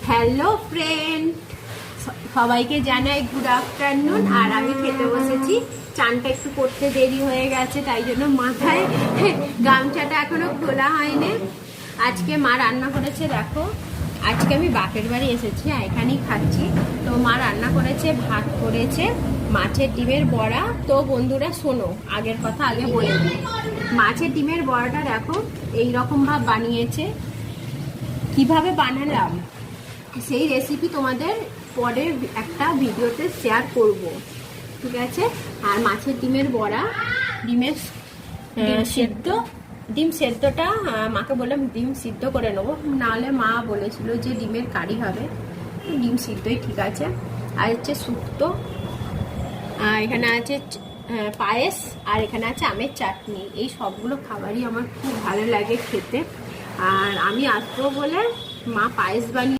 Hello friend, সবাইকে জানাই good afternoon. আর আমি খেতে বসেছি। চানটা একটু করতে দেরি হয়ে গেছে, তাই জন্য মাথায় গামছাটা এখনো খোলা হয়নি। আজকে মা রান্না করেছে, দেখো আজকে আমি বাপের বাড়ি এসেছি, এখানেই খাচ্ছি। তো মা রান্না করেছে, ভাত করেছে, মাছের ডিমের বড়া। তো বন্ধুরা শোনো, আগের কথা আগে বলে দিই। মাছের ডিমের বড়াটা দেখো এইরকম ভাবে বানিয়েছে। কিভাবে বানালাম সেই রেসিপি তোমাদের পরের একটা ভিডিওতে শেয়ার করব, ঠিক আছে? আর মাছের ডিমের বড়া, ডিমের ডিম সেদ্ধটা মাকে বললাম ডিম সিদ্ধ করে নেবো, নাহলে মা বলেছিল যে ডিমের কারি হবে। ডিম সিদ্ধই ঠিক আছে। আর হচ্ছে শুক্তো, এখানে আছে পায়েস, আর এখানে আছে আমের চাটনি। এই সবগুলো খাবারই আমার খুব ভালো লাগে খেতে। আর আমি আসবো বলে মা পায়েস বানিয়ে